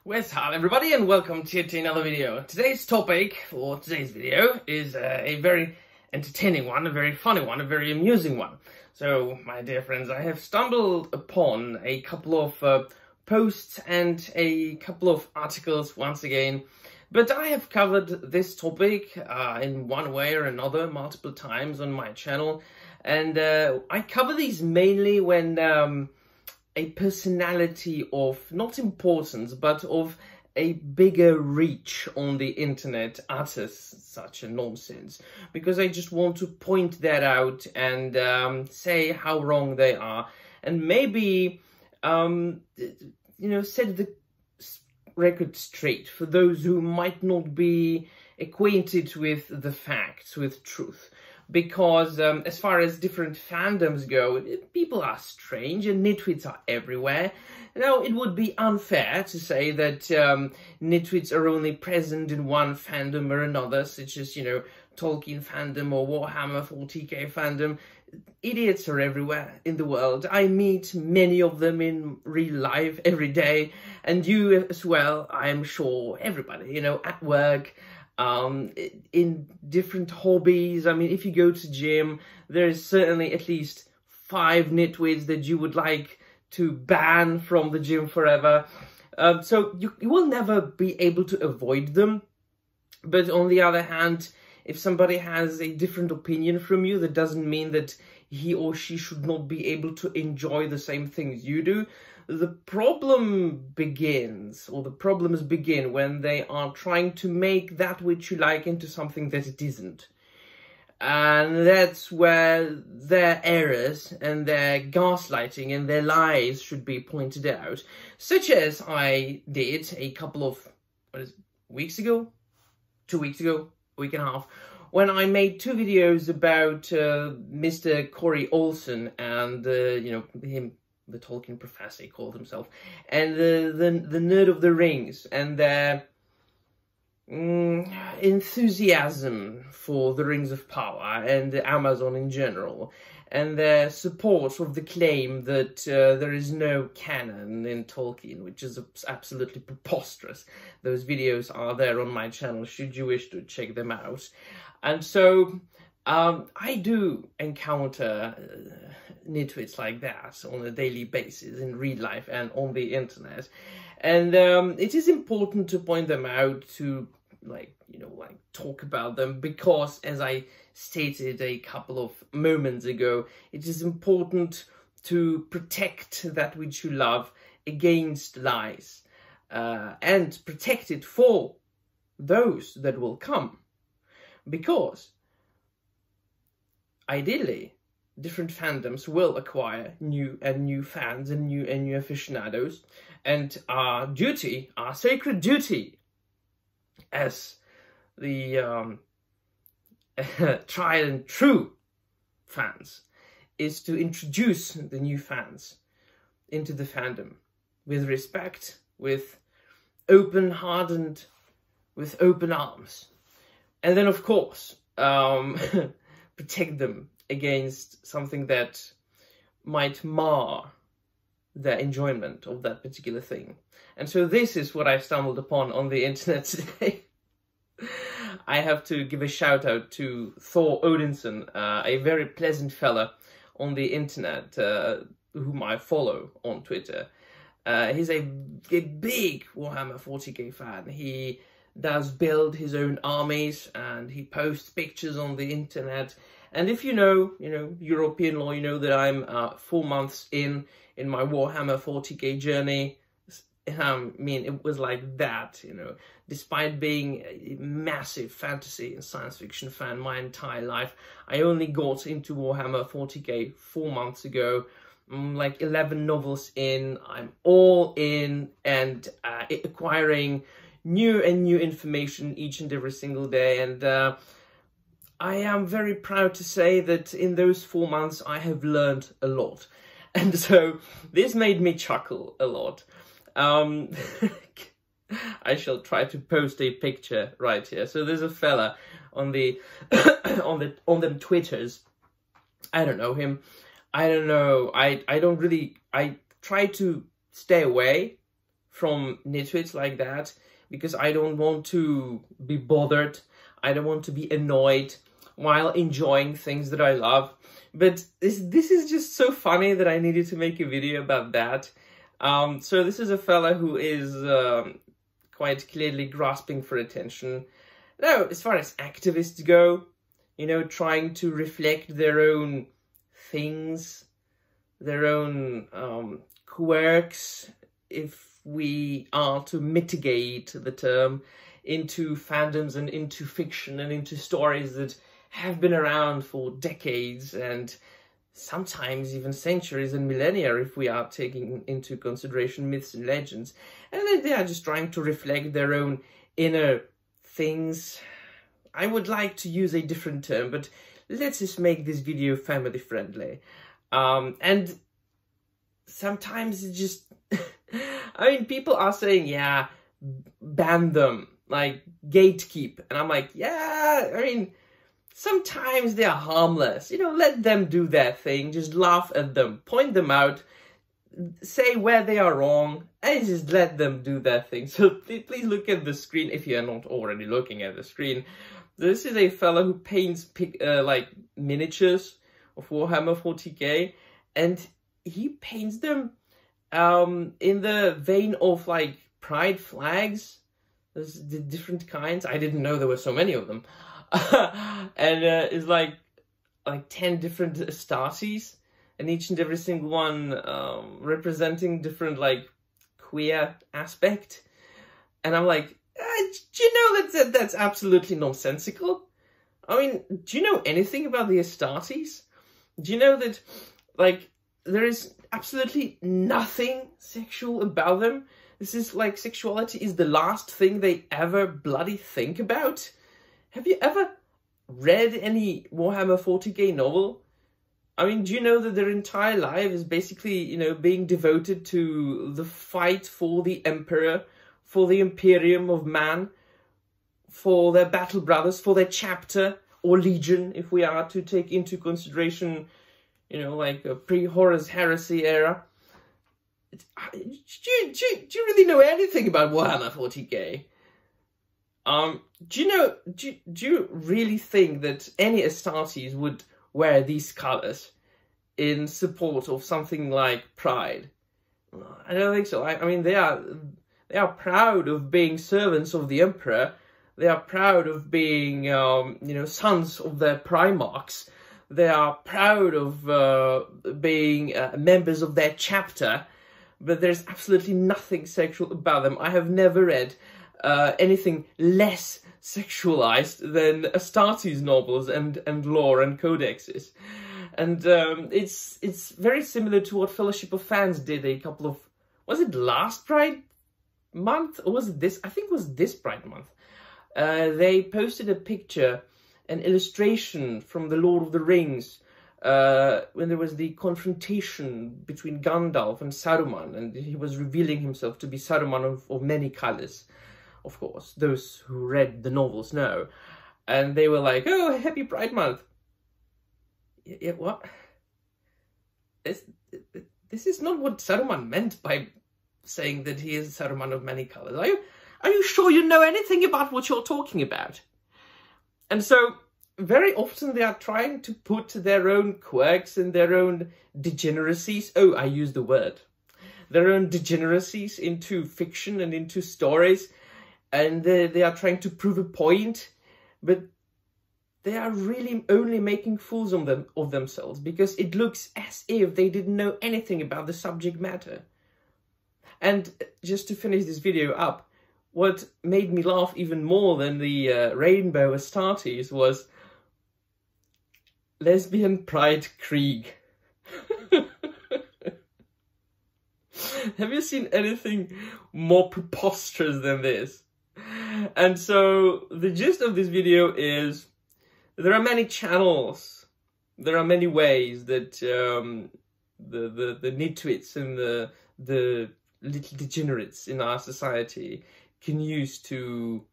Where's hi everybody and welcome to another video. Today's topic for today's video is a very entertaining one, a very funny one, a very amusing one. So my dear friends, I have stumbled upon a couple of posts and a couple of articles once again, but I have covered this topic in one way or another multiple times on my channel, and I cover these mainly when a personality of not importance but of a bigger reach on the internet utters such a nonsense, because I just want to point that out and say how wrong they are, and maybe set the record straight for those who might not be acquainted with the facts, with truth. Because as far as different fandoms go, people are strange and nitwits are everywhere. Now, it would be unfair to say that nitwits are only present in one fandom or another, such as, Tolkien fandom or Warhammer 40k fandom. Idiots are everywhere in the world. I meet many of them in real life every day, and you as well, I'm sure. Everybody, at work, in different hobbies. I mean, if you go to gym, there's certainly at least 5 nitwits that you would like to ban from the gym forever. So you will never be able to avoid them. But on the other hand, if somebody has a different opinion from you, that doesn't mean that he or she should not be able to enjoy the same things you do. The problem begins, or the problems begin, when they are trying to make that which you like into something that it isn't. And that's where their errors and their gaslighting and their lies should be pointed out. Such as I did a couple of weeks ago? 2 weeks ago? A week and a half, when I made 2 videos about Mr. Corey Olsen and, him, the Tolkien professor he called himself, and the nerd of the rings, and their enthusiasm for the Rings of Power and Amazon in general, and their support of the claim that there is no canon in Tolkien, which is absolutely preposterous. Those videos are there on my channel, should you wish to check them out. And so I do encounter nitwits like that on a daily basis in real life and on the internet, and it is important to point them out, to talk about them, because as I stated a couple of moments ago, it is important to protect that which you love against lies, and protect it for those that will come, because ideally different fandoms will acquire new fans and new aficionados, and our duty, our sacred duty as the tried and true fans, is to introduce the new fans into the fandom with respect, with open heart and with open arms, and then of course protect them against something that might mar their enjoyment of that particular thing. And so this is what I stumbled upon on the internet today. I have to give a shout out to Thor Odinson, a very pleasant fella on the internet, whom I follow on Twitter. He's a big Warhammer 40k fan. He does build his own armies, and he posts pictures on the internet. And if you know European law, you know that I'm 4 months in my Warhammer 40k journey. I mean, it was like that, despite being a massive fantasy and science fiction fan my entire life, I only got into Warhammer 40k 4 months ago. I'm like 11 novels in, I'm all in, and acquiring new information each and every single day, and I am very proud to say that in those 4 months I have learned a lot. And so this made me chuckle a lot. I shall try to post a picture right here. So there's a fella on the on them Twitters. I don't know him. I don't know. I try to stay away from nitwits like that, because I don't want to be bothered. I don't want to be annoyed while enjoying things that I love. But this is just so funny that I needed to make a video about that. So this is a fella who is quite clearly grasping for attention. Now, as far as activists go, you know, trying to reflect their own things, their own quirks, if we are to mitigate the term, into fandoms and into fiction and into stories that have been around for decades and sometimes even centuries and millennia, if we are taking into consideration myths and legends. And they are just trying to reflect their own inner things. I would like to use a different term, but let's just make this video family friendly. And sometimes it just, I mean, people are saying, yeah, ban them, like gatekeep. And I'm like, yeah, I mean, sometimes they are harmless. You know, let them do their thing. Just laugh at them, point them out, say where they are wrong, and just let them do their thing. So please look at the screen if you are not already looking at the screen. This is a fellow who paints like miniatures of Warhammer 40k, and he paints them in the vein of like pride flags. There's the different kinds. I didn't know there were so many of them. And it's like 10 different Astartes, and each and every single one representing different like queer aspect. And I'm like, do you know that's absolutely nonsensical? I mean, do you know anything about the Astartes? Do you know that like there is absolutely nothing sexual about them? This is like, sexuality is the last thing they ever bloody think about. Have you ever read any Warhammer 40k novel? I mean, do you know that their entire life is basically, you know, being devoted to the fight for the Emperor, for the Imperium of Man, for their battle brothers, for their chapter or legion, if we are to take into consideration, you know, like a pre-Horus Heresy era. Do you really know anything about Warhammer 40k? Do you really think that any Astartes would wear these colors in support of something like pride? I don't think so. I mean, they are proud of being servants of the Emperor. They are proud of being, you know, sons of their primarchs. They are proud of being members of their chapter. But there's absolutely nothing sexual about them. I have never read anything less sexualized than Astartes novels and lore and codexes. And it's very similar to what Fellowship of Fans did a couple of, was it last Pride Month? Or was it this? I think it was this Pride Month. They posted a picture, an illustration from the Lord of the Rings, when there was the confrontation between Gandalf and Saruman, and he was revealing himself to be Saruman of many colors. Of course, those who read the novels know. And they were like, oh, happy Pride Month. Yeah, what? This is not what Saruman meant by saying that he is Saruman of many colors. Are you sure you know anything about what you're talking about? And so, very often they are trying to put their own quirks and their own degeneracies, oh, I used the word, their own degeneracies into fiction and into stories, and they are trying to prove a point, but they are really only making fools of themselves, because it looks as if they didn't know anything about the subject matter. And just to finish this video up, what made me laugh even more than the Rainbow Astartes was Lesbian Pride Krieg. Have you seen anything more preposterous than this? And so the gist of this video is there are many channels, there are many ways that the nitwits and the little degenerates in our society can use to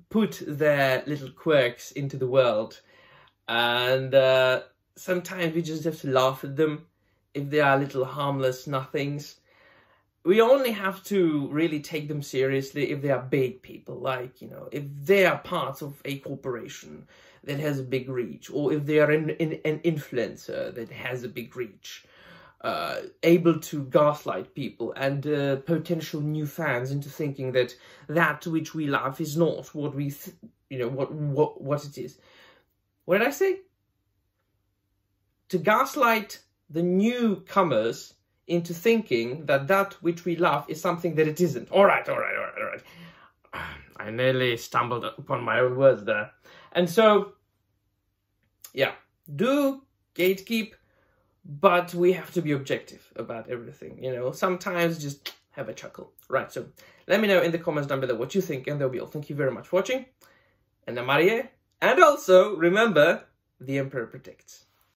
put their little quirks into the world. And sometimes we just have to laugh at them if they are little harmless nothings. we only have to really take them seriously if they are big people, like, you know, if they are part of a corporation that has a big reach, or if they are an influencer that has a big reach, able to gaslight people and potential new fans into thinking that that which we love is not what we, you know, what it is. What did I say? To gaslight the newcomers into thinking that that which we love is something that it isn't. All right. I nearly stumbled upon my own words there. And so, yeah, do gatekeep, but we have to be objective about everything, you know. Sometimes just have a chuckle. Right, so let me know in the comments down below what you think, and that'll be all. Thank you very much for watching, and I'm Marie. And also, remember, the Emperor protects.